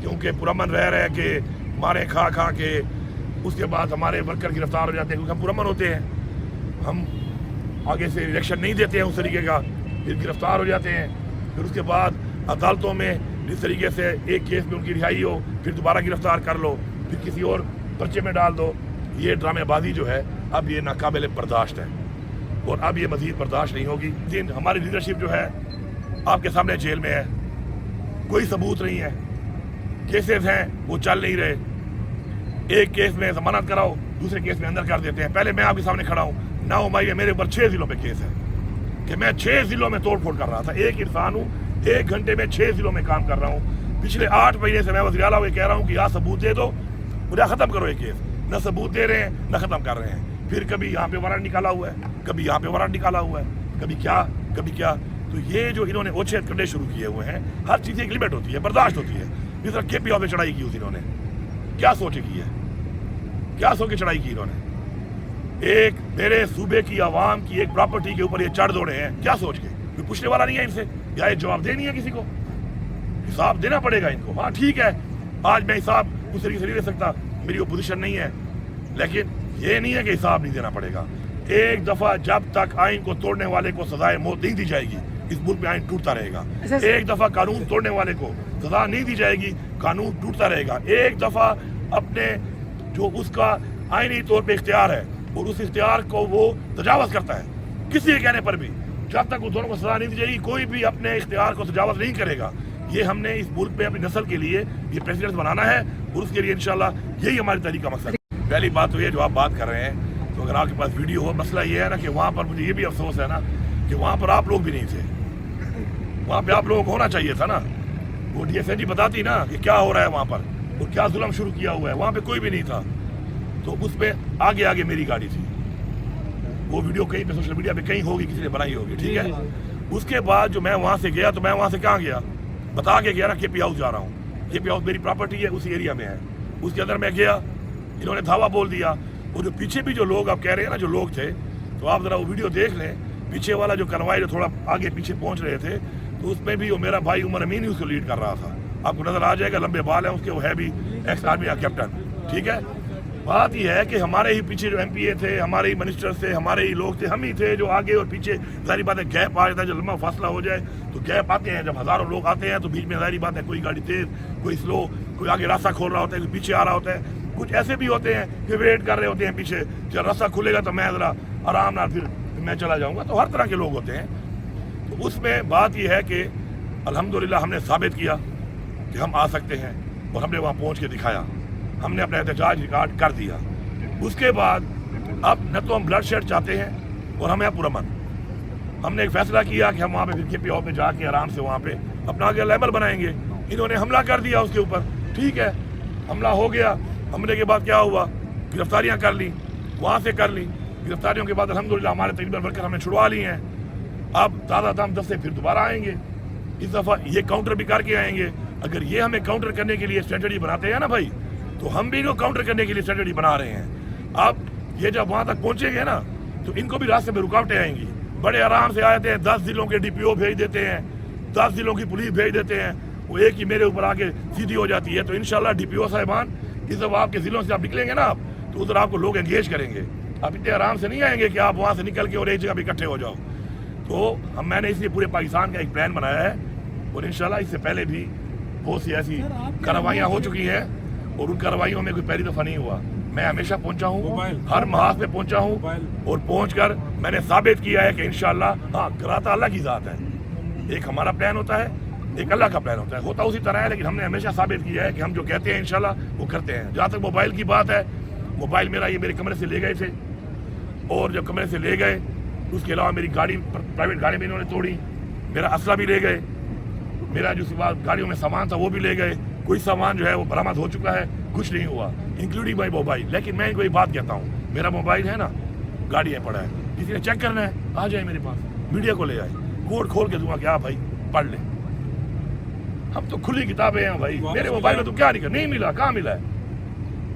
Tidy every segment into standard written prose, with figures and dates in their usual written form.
کیونکہ پرامن رہ رہے کہ مارے کھا کھا کے اس کے بعد ہمارے ورکر گرفتار ہو جاتے ہیں، کیونکہ ہم پرامن ہوتے ہیں، ہم آگے سے الیکشن نہیں دیتے ہیں اس طریقے کا، پھر گرفتار ہو جاتے ہیں، پھر اس کے بعد عدالتوں میں جس طریقے سے ایک کیس میں ان کی رہائی ہو پھر دوبارہ گرفتار کر لو، پھر کسی اور پرچے میں ڈال دو. یہ ڈرامے بازی جو ہے اب یہ ناقابل برداشت ہے اور اب یہ مزید برداشت نہیں ہوگی. ہماری لیڈرشپ جو ہے آپ کے سامنے جیل میں ہے، کوئی ثبوت نہیں ہے، کیسز ہیں وہ چل نہیں رہے. ایک کیس میں ضمانت کراؤ، دوسرے کیس میں اندر کر دیتے ہیں. پہلے میں آپ کے سامنے کھڑا ہوں، 9 مئی میں میرے اوپر 6 ضلعوں پہ کیس ہے کہ میں 6 ضلعوں میں توڑ پھوڑ کر رہا تھا. ایک انسان ہوں، 1 گھنٹے میں 6 ضلعوں میں کام کر رہا ہوں. پچھلے 8 مہینے سے میں وزیر اعلیٰ کو کہہ رہا ہوں کہ یار ثبوت دے دو، مجھے ختم کرو یہ کیس. نہ ثبوت دے رہے ہیں نہ ختم کر رہے ہیں. پھر کبھی یہاں پہ وارنٹ نکالا ہوا ہے، کبھی یہاں پہ وارنٹ نکالا ہوا ہے، کبھی کیا. تو یہ جو انہوں نے اوچھت کرنے شروع کیے ہوئے ہیں، ہر چیز ایک لمٹ ہوتی ہے، برداشت ہوتی ہے. جس طرح کے پی او پہ چڑھائی کی انہوں نے، کیا سوچ کے چڑھائی کی انہوں نے؟ ایک میرے صوبے کی عوام کی ایک پراپرٹی کے اوپر یہ چڑھ دوڑے ہیں، کیا سوچ کے؟ کوئی پوچھنے والا نہیں ہے ان سے، یا یہ جواب دینی ہے کسی کو؟ حساب دینا پڑے گا ان کو. ہاں ٹھیک ہے، آج میں حساب اس طریقے سے نہیں دے سکتا، میری اپوزیشن نہیں ہے، لیکن یہ نہیں ہے کہ حساب نہیں دینا پڑے گا. ایک دفعہ جب تک آئین کو توڑنے والے کو سزائے موت نہیں دی جائے گی، اس ملک میں آئین ٹوٹتا رہے گا. ایک دفعہ قانون توڑنے والے کو سزا نہیں دی جائے گی، قانون ٹوٹتا رہے گا. ایک دفعہ اپنے جو اس کا آئینی طور پہ اختیار ہے اور اس اختیار کو وہ تجاوز کرتا ہے کسی کے کہنے پر بھی، جب تک وہ دونوں کو سزا نہیں دی جائے گی کوئی بھی اپنے اختیار کو تجاوز نہیں کرے گا. یہ ہم نے اس ملک میں اپنی نسل کے لیے یہ پریسیڈنٹ بنانا ہے اور اس کے لیے انشاءاللہ یہی ہماری تحریک کا مقصد ہے. پہلی بات تو یہ جو آپ بات کر رہے ہیں، تو اگر آپ کے پاس ویڈیو ہو، مسئلہ یہ ہے نا کہ وہاں پر مجھے یہ بھی افسوس ہے نا کہ وہاں پر آپ لوگ بھی نہیں تھے. وہاں پہ آپ لوگوں کو ہونا چاہیے تھا نا. وہ ڈی ایس این جی بتاتی نا کہ کیا ہو رہا ہے وہاں پر اور کیا ظلم شروع کیا ہوا ہے. وہاں پہ کوئی بھی نہیں تھا، تو اس پہ آگے میری گاڑی تھی. وہ ویڈیو کہیں پہ سوشل میڈیا پہ کہیں ہوگی، کسی نے بنائی ہوگی، ٹھیک ہے. اس کے بعد جو میں وہاں سے گیا، تو میں وہاں سے کہاں گیا؟ بتا کے گیا نا کے پی ہاؤس جا رہا ہوں. کے پی ہاؤس میری پراپرٹی ہے، اسی ایریا میں ہے. اس کے اندر میں گیا، انہوں نے دھاوا بول دیا. اور جو پیچھے بھی جو لوگ آپ کہہ رہے ہیں نا جو لوگ تھے، تو آپ ذرا وہ ویڈیو دیکھ لیں. پیچھے والا جو کنوائی جو تھوڑا آگے پیچھے پہنچ رہے تھے، تو اس میں بھی وہ میرا بھائی عمر امین ہی اس کو لیڈ کر رہا تھا. آپ کو نظر آ جائے گا، لمبے بال ہیں اس کے، وہ ہے بھی ایکس آرمی کا کیپٹن، ٹھیک ہے. بات یہ ہے کہ ہمارے ہی پیچھے جو ایم پی اے تھے، ہمارے ہی منسٹر تھے، ہمارے ہی لوگ تھے، ہم ہی تھے جو آگے اور پیچھے. ظاہری بات ہے گیپ آ جاتا ہے، جو لمبا فاصلہ ہو جائے تو گیپ آتے ہیں. جب ہزاروں لوگ آتے ہیں تو بیچ میں ظاہری بات ہے کوئی گاڑی تیز، کوئی سلو، کوئی آگے راستہ کھول رہا ہوتا ہے، کوئی پیچھے آ رہا ہوتا ہے. کچھ ایسے بھی ہوتے ہیں کہ ویٹ کر رہے ہوتے ہیں پیچھے، جب راستہ کھلے گا تو میں ذرا آرام نہ پھر میں چلا جاؤں گا. تو ہر طرح کے لوگ ہوتے ہیں. تو اس میں بات یہ ہے کہ الحمدللہ ہم نے ثابت کیا کہ ہم آ سکتے ہیں اور ہم نے وہاں پہنچ کے دکھایا. ہم نے اپنا احتجاج ریکارڈ کر دیا. اس کے بعد اب نہ تو ہم بلڈ شیڈ چاہتے ہیں اور ہمیں پرامن. ہم نے ایک فیصلہ کیا کہ ہم وہاں پہ پھر کے پی او پہ جا کے آرام سے وہاں پہ اپنا آگے لیبل بنائیں گے. انہوں نے حملہ کر دیا اس کے اوپر، ٹھیک ہے، حملہ ہو گیا. حملے کے بعد کیا ہوا؟ گرفتاریاں کر لیں، وہاں سے کر لیں. گرفتاریوں کے بعد الحمدللہ ہمارے تقریباً ورکر ہم نے چھڑوا لی ہیں. اب تازہ دم 10 سے پھر دوبارہ آئیں گے. اس دفعہ یہ کاؤنٹر بھی کر کے آئیں گے. اگر یہ ہمیں کاؤنٹر کرنے کے لیے اسٹریٹجی بناتے ہیں نا بھائی، تو ہم بھی ان کو کاؤنٹر کرنے کے لیے اسٹریٹجی بنا رہے ہیں. اب یہ جب وہاں تک پہنچیں گے نا تو ان کو بھی راستے میں رکاوٹیں آئیں گی. بڑے آرام سے آتے ہیں، 10 ضلعوں کے ڈی پی او بھیج دیتے ہیں، 10 ضلعوں کی پولیس بھیج دیتے ہیں. وہ ایک ہی میرے اوپر آ کے سیدھی ہو جاتی ہے. تو انشاءاللہ ڈی پی او صاحبان، اس دفعہ آپ کے ضلعوں سے آپ نکلیں گے نا آپ، تو ادھر آپ کو لوگ انگیج کریں گے. آپ اتنے آرام سے نہیں آئیں گے کہ آپ وہاں سے نکل کے اور ایک جگہ پہ اکٹھے ہو جاؤ. تو میں نے اس لیے پورے پاکستان کا ایک پلان بنایا ہے. اور انشاءاللہ اس سے پہلے بھی بہت سی ایسی کارروائیاں ہو چکی ہیں اور ان کارروائیوں میں کوئی پہلی دفعہ نہیں ہوا. میں ہمیشہ پہنچا ہوں، ہر محاذ پہ پہنچا ہوں اور پہنچ کر میں نے ثابت کیا ہے کہ انشاءاللہ ہاں کراتا اللہ کی ذات ہے. ایک ہمارا پلان ہوتا ہے، ایک اللہ کا پلان ہوتا ہے. ہوتا اسی طرح ہے، لیکن ہم نے ہمیشہ ثابت کیا ہے کہ ہم جو کہتے ہیں انشاءاللہ وہ کرتے ہیں. جہاں تک موبائل کی بات ہے، موبائل میرا یہ میرے کمرے سے لے گئے تھے، اور جب کمرے سے لے گئے اس کے علاوہ میری گاڑی، پرائیویٹ گاڑی میں انہوں نے توڑی. میرا اسلحہ بھی لے گئے، میرا جو گاڑیوں میں سامان تھا وہ بھی لے گئے. کوئی سامان جو ہے وہ برآمد ہو چکا ہے، کچھ نہیں ہوا، انکلوڈنگ مائی موبائل. لیکن میں ان کو ایک بات کہتا ہوں، میرا موبائل ہے نا گاڑی میں پڑا ہے، کسی نے چیک کرنا ہے آ جائے میرے پاس، میڈیا کو لے آئے، کوڈ کھول کے دوں گا کہ آپ بھائی پڑھ لیں. ہم تو کھلی کتابیں ہیں بھائی. میرے موبائل میں تو کیا نہیں ملا، کہاں ملا ہے؟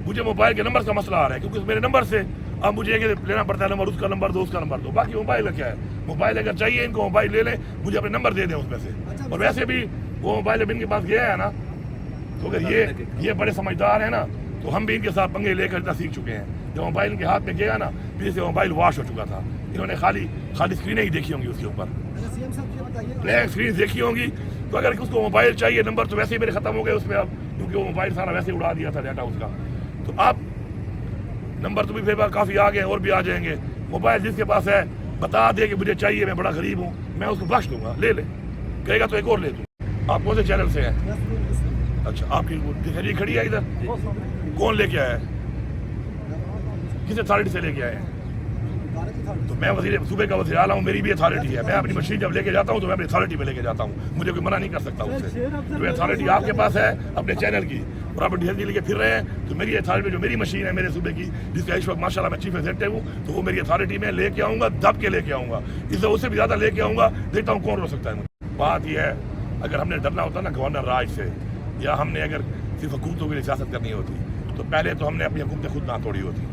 مجھے موبائل کے نمبر کا مسئلہ آ رہا ہے، کیونکہ میرے نمبر سے اب مجھے لینا پڑتا ہے نمبر، اس کا نمبر دو، اس کا نمبر دو. باقی موبائل کا کیا ہے؟ موبائل اگر چاہیے ان کو موبائل لے لیں، مجھے اپنے نمبر دے دیں اس میں سے. اور ویسے بھی وہ موبائل اب ان کے پاس گیا ہے نا، تو اگر یہ بڑے سمجھدار ہیں نا تو ہم بھی ان کے ساتھ پنگے لے کر اتنا سیکھ چکے ہیں. جب موبائل ان کے ہاتھ میں گیا نا پھر سے موبائل واش ہو چکا تھا. انہوں نے خالی اسکرینیں ہی دیکھی ہوں گی اس کے اوپر, بلیک اسکرین دیکھی ہوں گی. تو اگر اس کو موبائل چاہیے نمبر تو ویسے ہی میرے ختم ہو گئے اس میں اب, کیونکہ وہ موبائل سارا ویسے اڑا دیا تھا ڈیٹا اس کا. تو اب نمبر تو بھی کافی آ گئے اور بھی آ جائیں گے. موبائل جس کے پاس ہے بتا دے کہ مجھے چاہیے, میں بڑا غریب ہوں, میں اس کو بخش دوں گا, لے لے, کہے گا تو ایک اور لے دوں. آپ کون سے چینل سے ہیں؟ اچھا, آپ کی دکھری کھڑی ہے ادھر, کون لے کے آیا ہے, کس اتھارٹی سے لے کے آئے ہیں؟ تو میں صوبے کا وزیر اعلیٰ ہوں, میری بھی اتھارٹی ہے. میں اپنی مشین جب لے کے جاتا ہوں تو میں اپنی اتھارٹی میں لے کے جاتا ہوں, مجھے کوئی منع نہیں کر سکتا اس سے. جو اتھارٹی آپ کے پاس ہے اپنے چینل کی اور آپ ڈیزل لے کے پھر رہے ہیں, تو میری اتھارٹی میں جو میری مشین ہے میرے صوبے کی, جس کا اس وقت ماشاء اللہ میں چیف ایگزیکٹو ہوں, تو وہ میری اتھارٹی میں لے کے آؤں گا, دب کے لے کے آؤں گا. اس سے بھی زیادہ لے کے آؤں گا, دیکھتا ہوں کون رو سکتا ہے. بات یہ ہے اگر ہم نے ڈرنا ہوتا نا گورنر راج سے, یا ہم نے اگر صرف حکومتوں کے لیے سیاست کرنی ہوتی تو پہلے تو ہم نے اپنی حکومتیں خود نہ توڑی ہوتی.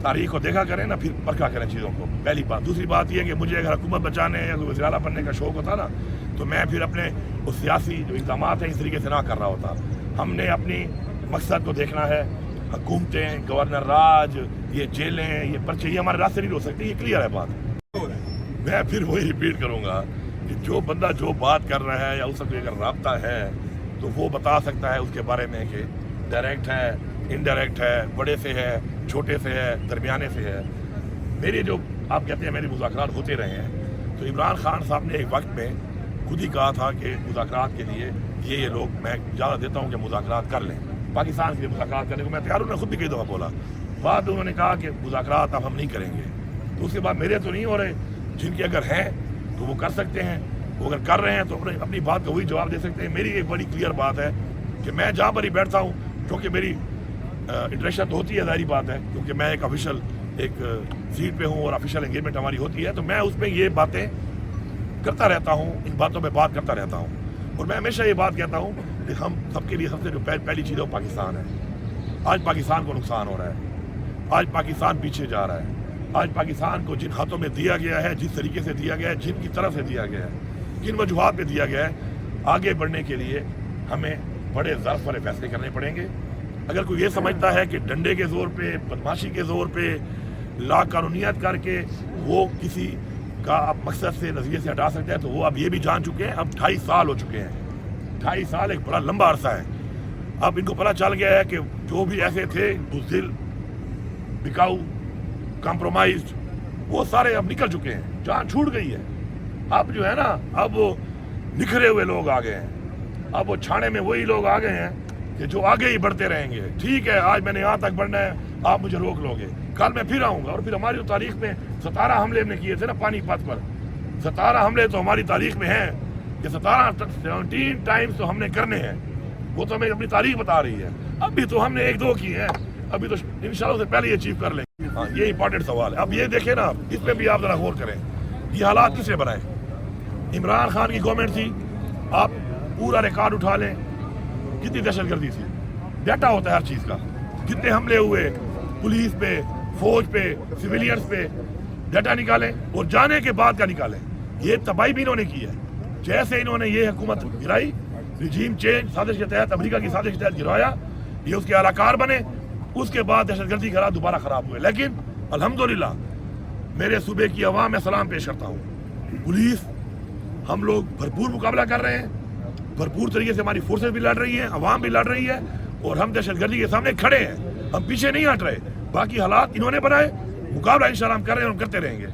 تاریخ کو دیکھا کریں نا, پھر پرکھا کریں چیزوں کو, پہلی بات. دوسری بات یہ کہ مجھے اگر حکومت بچانے یا وزیر اعلیٰ بننے کا شوق ہوتا نا تو میں پھر اپنے اس سیاسی جو اقدامات ہیں اس طریقے سے نہ کر رہا ہوتا. ہم نے اپنی مقصد کو دیکھنا ہے. حکومتیں, گورنر راج, یہ جیلیں, یہ پرچے, یہ ہمارے راستے نہیں ہو سکتے. یہ کلیئر ہے بات. میں پھر وہی ریپیٹ کروں گا کہ جو بندہ جو بات کر رہا ہے یا اس سے اگر رابطہ ہے تو وہ بتا سکتا ہے اس کے بارے میں کہ ڈائریکٹ ہے, انڈائریکٹ ہے, بڑے سے ہے, چھوٹے سے ہے, درمیانے سے ہے. میری جو آپ کہتے ہیں میرے مذاکرات ہوتے رہے ہیں, تو عمران خان صاحب نے ایک وقت میں خود ہی کہا تھا کہ مذاکرات کے لیے یہ لوگ, میں اجازت دیتا ہوں کہ مذاکرات کر لیں, پاکستان کے لیے مذاکرات کرنے کو میں تیار ہوں. نے خود بھی کئی دفعہ بولا. بعد انہوں نے کہا کہ مذاکرات اب ہم نہیں کریں گے. تو اس کے بعد میرے تو نہیں ہو رہے, جن کے اگر ہیں تو وہ کر سکتے ہیں, وہ اگر کر رہے ہیں تو اپنی بات کا وہی جواب دے سکتے ہیں. میری ایک بڑی کلیئر بات ہے کہ میں جہاں پر ہی بیٹھتا ہوں, کیونکہ میری انٹریکشن تو ہوتی ہے, ظاہری بات ہے, کیونکہ میں ایک آفیشیل ایک سیٹ پہ ہوں اور آفیشیل انگیجمنٹ ہماری ہوتی ہے, تو میں اس میں یہ باتیں کرتا رہتا ہوں, ان باتوں پہ بات کرتا رہتا ہوں. اور میں ہمیشہ یہ بات کہتا ہوں کہ ہم سب کے لیے سب سے جو پہلی چیز ہے وہ پاکستان ہے. آج پاکستان کو نقصان ہو رہا ہے, آج پاکستان پیچھے جا رہا ہے. آج پاکستان کو جن ہاتھوں میں دیا گیا ہے, جس طریقے سے دیا گیا ہے, جن کی طرف سے دیا گیا ہے, کن وجوہات پہ دیا گیا ہے, آگے بڑھنے کے لیے ہمیں بڑے ظرف والے فیصلے کرنے پڑیں گے. اگر کوئی یہ سمجھتا ہے کہ ڈنڈے کے زور پہ, بدماشی کے زور پہ, لا قانونیت کر کے وہ کسی کا اب مقصد سے نظریے سے ہٹا سکتا ہے, تو وہ اب یہ بھی جان چکے ہیں. اب 2.5 سال ہو چکے ہیں. 2.5 سال ایک بڑا لمبا عرصہ ہے. اب ان کو پتہ چل گیا ہے کہ جو بھی ایسے تھے بزدل, بکاؤ, کمپرومائزڈ, وہ سارے اب نکل چکے ہیں, جان چھوٹ گئی ہے. اب جو ہے نا, اب وہ نکھرے ہوئے لوگ آ گئے ہیں. اب وہ چھانے میں وہی لوگ آ گئے ہیں کہ جو آگے ہی بڑھتے رہیں گے. ٹھیک ہے, آج میں نے یہاں تک بڑھنا ہے, آپ مجھے روک لو گے, کل میں پھر آؤں گا. اور پھر ہماری تاریخ میں 17 حملے ہم نے کیے تھے نا پانی پت پر, 17 حملے تو ہماری تاریخ میں ہیں کہ 17 ٹائمز تو ہم نے کرنے ہیں. وہ تو ہمیں اپنی تاریخ بتا رہی ہے. اب بھی تو ہم نے 1-2 کیے ہیں, ابھی تو انشاءاللہ سے پہلے یہ اچیو کر لیں گے. ہاں, یہ امپورٹنٹ سوال ہے. اب یہ دیکھیں نا, اس پہ بھی آپ ذرا غور کریں, یہ حالات کس نے بنائے؟ عمران خان کی گورنمنٹ تھی. آپ پورا ریکارڈ اٹھا لیں, کتنی دہشت گردی تھی, ڈیٹا ہوتا ہے ہر چیز کا, کتنے حملے ہوئے پولیس پہ, فوج پہ, سویلینز پہ, ڈیٹا نکالیں اور جانے کے بعد کا نکالیں. یہ تباہی بھی انہوں نے کی ہے. جیسے انہوں نے یہ حکومت گرائی, رجیم چینج سازش کے تحت, امریکہ کی سازش کے تحت گرایا, یہ اس کے اعلی کار بنے, اس کے بعد دہشت گردی کے حالات دوبارہ خراب ہوئے. لیکن الحمدللہ میرے صوبے کی عوام میں سلام پیش کرتا ہوں. پولیس, ہم لوگ بھرپور مقابلہ کر رہے ہیں, بھرپور طریقے سے ہماری فورسز بھی لڑ رہی ہیں, عوام بھی لڑ رہی ہے, اور ہم دہشت گردی کے سامنے کھڑے ہیں, ہم پیچھے نہیں ہٹ رہے. باقی حالات انہوں نے بنائے, مقابلہ انشاءاللہ ہم کر رہے ہیں اور ہم کرتے رہیں گے.